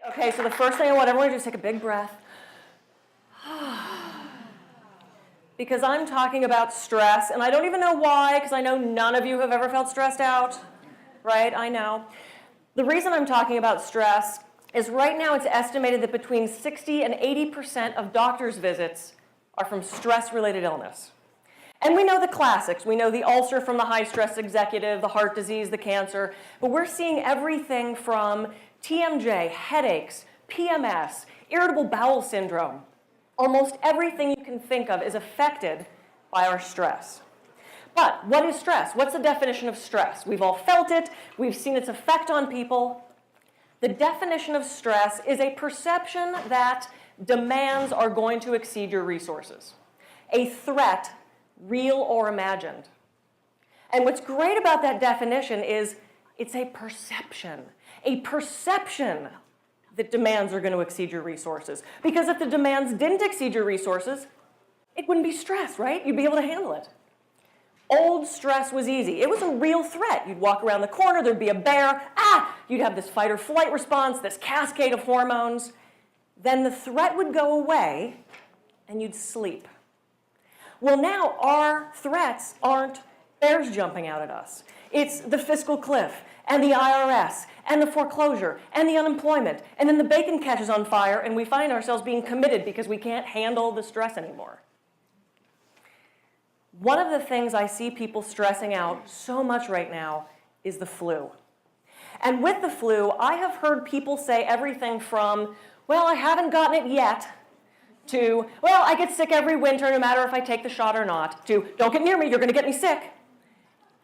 Okay, so the first thing I want everyone to do is take a big breath. Because I'm talking about stress, and I don't even know why, because I know none of you have ever felt stressed out, right? I know. The reason I'm talking about stress is right now it's estimated that between 60 and 80% of doctors' visits are from stress-related illness. And we know the classics. We know the ulcer from the high-stress executive, the heart disease, the cancer, but we're seeing everything from TMJ, headaches, PMS, irritable bowel syndrome. Almost everything you can think of is affected by our stress. But what is stress? What's the definition of stress? We've all felt it. We've seen its effect on people. The definition of stress is a perception that demands are going to exceed your resources. A threat, real or imagined. And what's great about that definition is it's a perception. A perception that demands are going to exceed your resources. Because if the demands didn't exceed your resources, it wouldn't be stress, right? You'd be able to handle it. Old stress was easy. It was a real threat. You'd walk around the corner, there'd be a bear, you'd have this fight or flight response, this cascade of hormones. Then the threat would go away and you'd sleep. Well, now our threats aren't bears jumping out at us. It's the fiscal cliff and the IRS and the foreclosure and the unemployment, and then the bacon catches on fire and we find ourselves being committed because we can't handle the stress anymore. One of the things I see people stressing out so much right now is the flu. And with the flu, I have heard people say everything from, well, I haven't gotten it yet, to, well, I get sick every winter no matter if I take the shot or not, to, don't get near me, you're going to get me sick.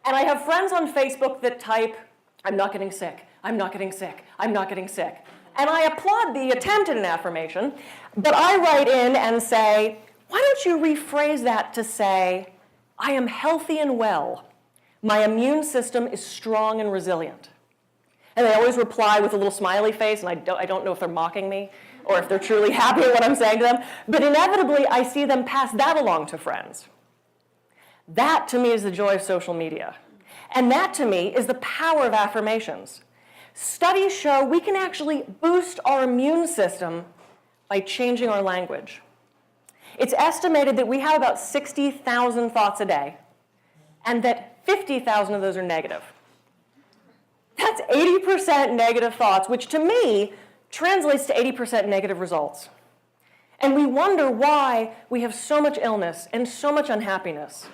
And I have friends on Facebook that type, I'm not getting sick, I'm not getting sick, I'm not getting sick. And I applaud the attempt at an affirmation, but I write in and say, why don't you rephrase that to say, I am healthy and well. My immune system is strong and resilient. And they always reply with a little smiley face, and I don't know if they're mocking me or if they're truly happy at what I'm saying to them. But inevitably, I see them pass that along to friends. That, to me, is the joy of social media. And that, to me, is the power of affirmations. Studies show we can actually boost our immune system by changing our language. It's estimated that we have about 60,000 thoughts a day, and that 50,000 of those are negative. That's 80% negative thoughts, which to me translates to 80% negative results. And we wonder why we have so much illness and so much unhappiness.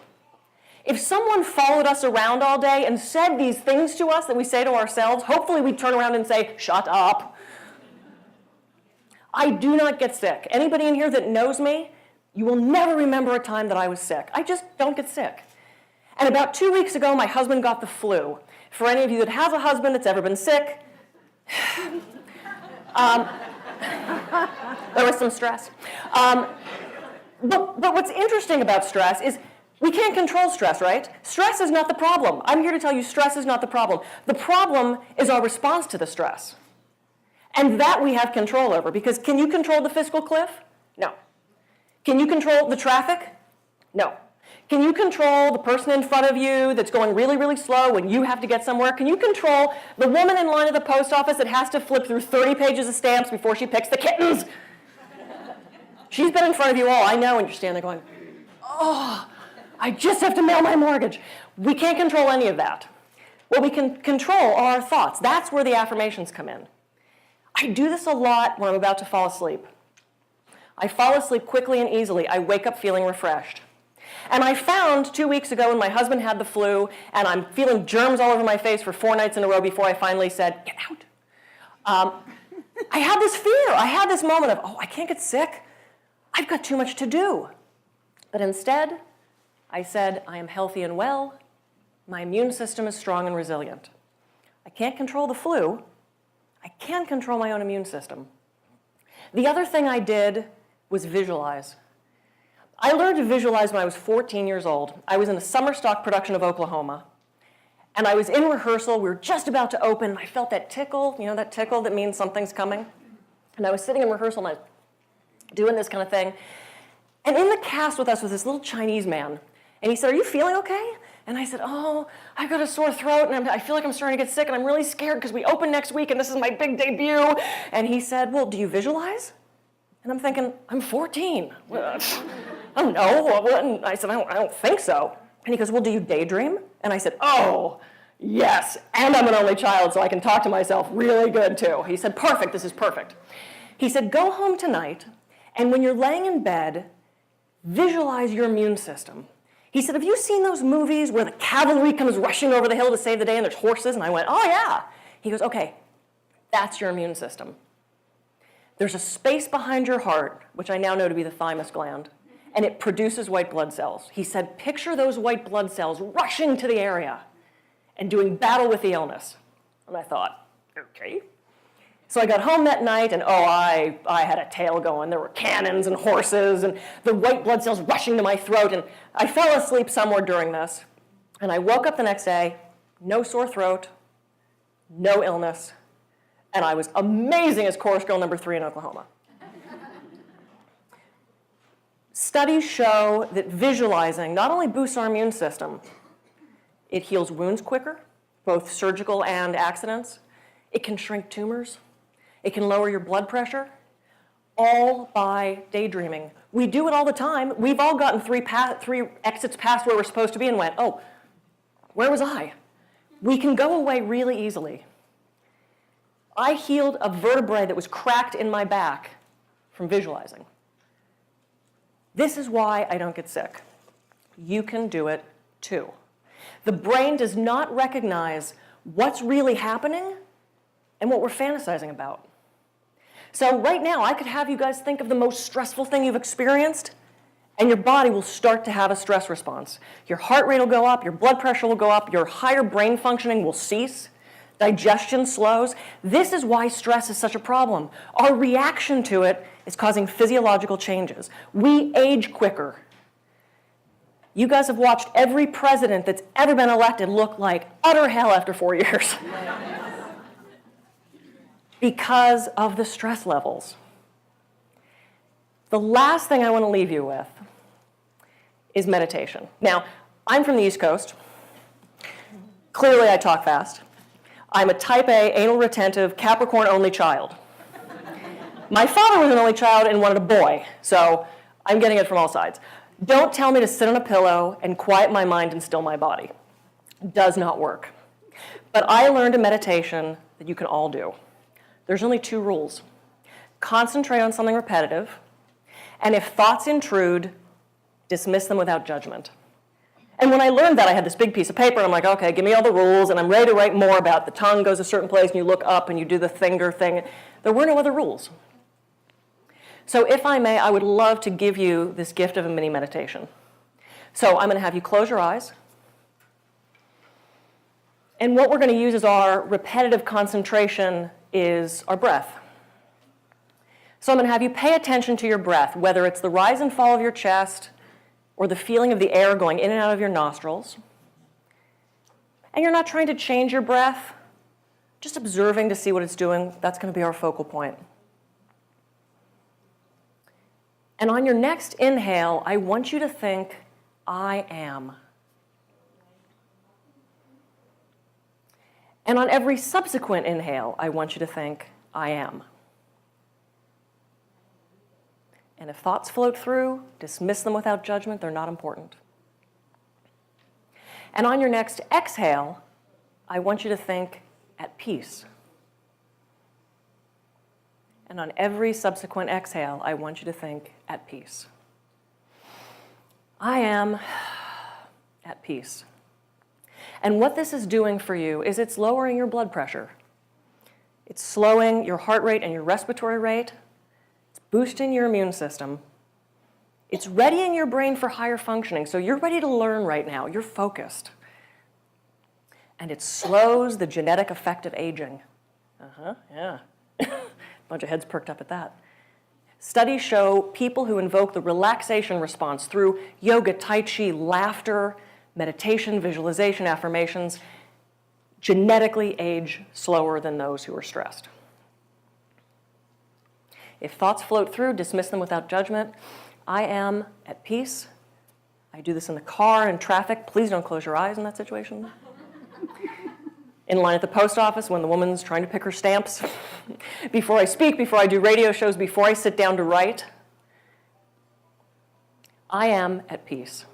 If someone followed us around all day and said these things to us that we say to ourselves, hopefully we'd turn around and say, shut up. I do not get sick. Anybody in here that knows me, you will never remember a time that I was sick. I just don't get sick. And about 2 weeks ago, my husband got the flu. For any of you that has a husband that's ever been sick, there was some stress. But what's interesting about stress is we can't control stress, right? Stress is not the problem. I'm here to tell you stress is not the problem. The problem is our response to the stress. And that we have control over, because can you control the fiscal cliff? No. Can you control the traffic? No. Can you control the person in front of you that's going really, really slow when you have to get somewhere? Can you control the woman in line at the post office that has to flip through 30 pages of stamps before she picks the kittens? She's been in front of you all, I know, and you're standing there going, oh, I just have to mail my mortgage. We can't control any of that. What we can control are our thoughts. That's where the affirmations come in. I do this a lot when I'm about to fall asleep. I fall asleep quickly and easily. I wake up feeling refreshed. And I found 2 weeks ago when my husband had the flu and I'm feeling germs all over my face for 4 nights in a row before I finally said, get out. I had this fear. I had this moment of, oh, I can't get sick. I've got too much to do. But instead, I said, I am healthy and well. My immune system is strong and resilient. I can't control the flu. I can control my own immune system. The other thing I did was visualize. I learned to visualize when I was 14 years old. I was in a summer stock production of Oklahoma. And I was in rehearsal. We were just about to open. And I felt that tickle, you know, that tickle that means something's coming. And I was sitting in rehearsal and I was doing this kind of thing. And in the cast with us was this little Chinese man. And he said, are you feeling okay? And I said, oh, I've got a sore throat, and I feel like I'm starting to get sick, and I'm really scared because we open next week, and this is my big debut. And he said, well, do you visualize? And I'm thinking, I'm 14. I don't know. And I said, I don't think so. And he goes, well, do you daydream? And I said, oh, yes. And I'm an only child, so I can talk to myself really good, too. He said, perfect. This is perfect. He said, go home tonight, and when you're laying in bed, visualize your immune system. He said, have you seen those movies where the cavalry comes rushing over the hill to save the day and there's horses? And I went, oh, yeah. He goes, okay, that's your immune system. There's a space behind your heart, which I now know to be the thymus gland, and it produces white blood cells. He said, picture those white blood cells rushing to the area and doing battle with the illness. And I thought, okay. So I got home that night, and I had a tale going. There were cannons and horses, and the white blood cells rushing to my throat, and I fell asleep somewhere during this. And I woke up the next day, no sore throat, no illness, and I was amazing as chorus girl number 3 in Oklahoma. Studies show that visualizing not only boosts our immune system, it heals wounds quicker, both surgical and accidents. It can shrink tumors. It can lower your blood pressure, all by daydreaming. We do it all the time. We've all gotten 3 exits past where we're supposed to be and went, oh, where was I? We can go away really easily. I healed a vertebrae that was cracked in my back from visualizing. This is why I don't get sick. You can do it too. The brain does not recognize what's really happening and what we're fantasizing about. So right now, I could have you guys think of the most stressful thing you've experienced, and your body will start to have a stress response. Your heart rate will go up, your blood pressure will go up, your higher brain functioning will cease, digestion slows. This is why stress is such a problem. Our reaction to it is causing physiological changes. We age quicker. You guys have watched every president that's ever been elected look like utter hell after 4 years. Because of the stress levels. The last thing I want to leave you with is meditation. Now, I'm from the East Coast. Clearly, I talk fast. I'm a type A, anal retentive, Capricorn only child. My father was an only child and wanted a boy, so I'm getting it from all sides. Don't tell me to sit on a pillow and quiet my mind and still my body. Does not work. But I learned a meditation that you can all do. There's only 2 rules. Concentrate on something repetitive, and if thoughts intrude, dismiss them without judgment. And when I learned that, I had this big piece of paper, and I'm like, okay, give me all the rules, and I'm ready to write more about the tongue goes a certain place, and you look up, and you do the finger thing. There were no other rules. So if I may, I would love to give you this gift of a mini meditation. So I'm going to have you close your eyes. And what we're going to use as our repetitive concentration is our breath. So I'm going to have you pay attention to your breath, whether it's the rise and fall of your chest or the feeling of the air going in and out of your nostrils. And you're not trying to change your breath, just observing to see what it's doing. That's going to be our focal point. And on your next inhale, I want you to think, I am. And on every subsequent inhale, I want you to think, I am. And if thoughts float through, dismiss them without judgment. They're not important. And on your next exhale, I want you to think, at peace. And on every subsequent exhale, I want you to think, at peace. I am at peace. And what this is doing for you is it's lowering your blood pressure. It's slowing your heart rate and your respiratory rate. It's boosting your immune system. It's readying your brain for higher functioning. So you're ready to learn right now. You're focused. And it slows the genetic effect of aging. Yeah. Bunch of heads perked up at that. Studies show people who invoke the relaxation response through yoga, tai chi, laughter, meditation, visualization, affirmations, genetically age slower than those who are stressed. If thoughts float through, dismiss them without judgment. I am at peace. I do this in the car, in traffic. Please don't close your eyes in that situation. In line at the post office when the woman's trying to pick her stamps. Before I speak, before I do radio shows, before I sit down to write. I am at peace.